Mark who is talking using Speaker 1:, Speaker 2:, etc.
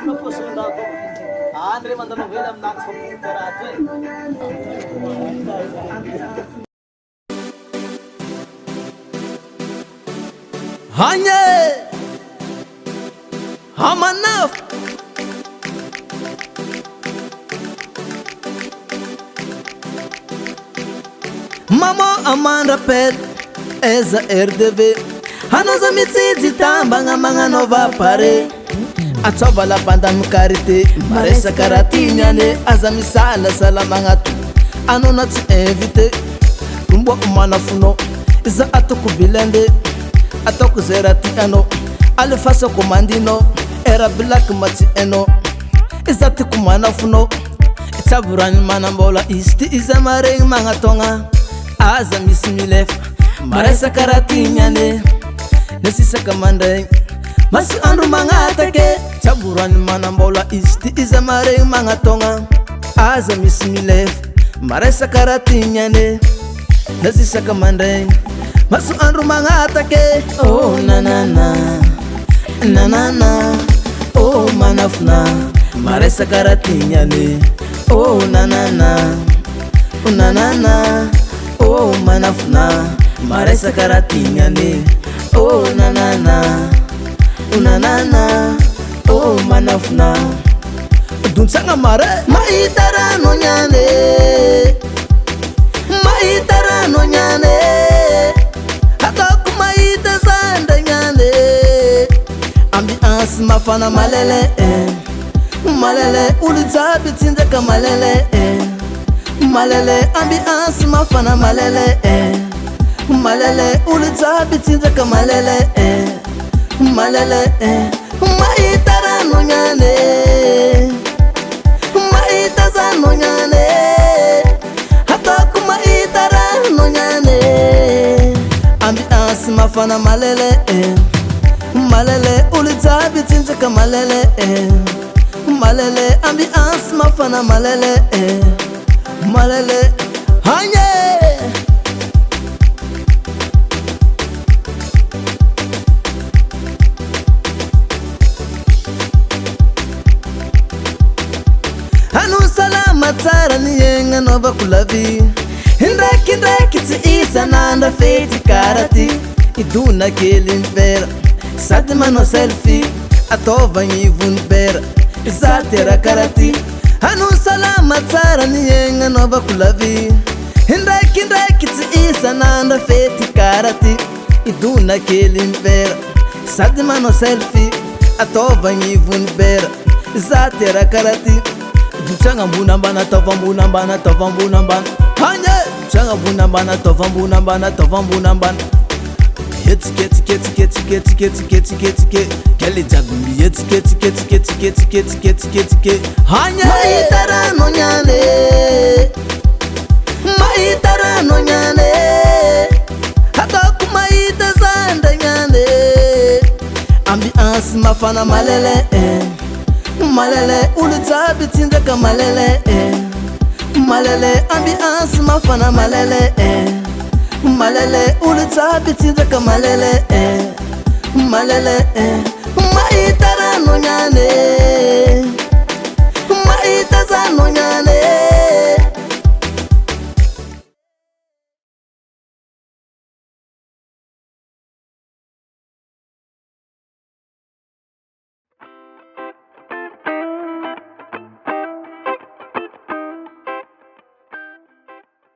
Speaker 1: Andre mandano velam nak sopun karatwe. Hanye Hamanaf Mama Amanda Pet Eza RDV Hanoza mitsi tamba ngamanga nova pare Atova la banda mukarite Maresa karatinyane Aza misala salamangatu Anona ti invite Rumbo umana funo Iza atoku bilende Atoku zerati ano Alifasa komandino Era black mati eno Iza tiku mana funo Itaburani manambola Isti iza mareng mangatonga Aza misimilef Maresa karatinyane Nesisa kamandeng Masu andu mangatake Taburani manambola Isti iza mareng mangatonga Aza misimilef Maresa karatinyane Nesisa kamandeng Masu andu mangatake Oh na na na Na na na Oh manafna Maresa karatinyane Oh na na na Oh na na na Oh manafna Maresa karatinyane Oh na na na Oh na na na Oh manafna Dunsanga mare Maitara no nyane Maitara no nyane Hataku maita zanda nyane Ambiance mafana malele Malele ulitabi tindeka malele Malele ambiance mafana malele Malele ulitabi tindeka malele Malele Maitara no nyane Maita za no nyane Hataku maitara no nyane Ambiance mafana malele Malele ulitabi tindeka malele Malele ambiance mafana malele Malele Hanye Hanu salama tara ni yenga nova kulavi Hindaki ti isa nanda feti karati Iduna kelin vera Sati mano selfie Atova nyivun bera Isatera karati Hanu salama tara ni yenga nova kulavi Hindaki ti isa nanda feti karati Iduna kelin vera Sati mano selfie Atova nyivun bera Isatera karati Changa mbuna mbana tova mbuna mbana tova mbuna mbana Hanye Changa mbuna mbana tova mbuna mbana tova mbuna mbana Yeti keti keti keti keti keti keti keti keti Keli jagumbi yeti keti keti keti keti keti keti keti keti Hanye Maitara no nyane Maitara no nyane Hataku maita zanda nyane Ambiance mafana malele Malele ulitabi tindeka malele Malele ambiance mafana malele Malele ulitabi tindeka malele Malele Maitara no nyane Maita za no nyane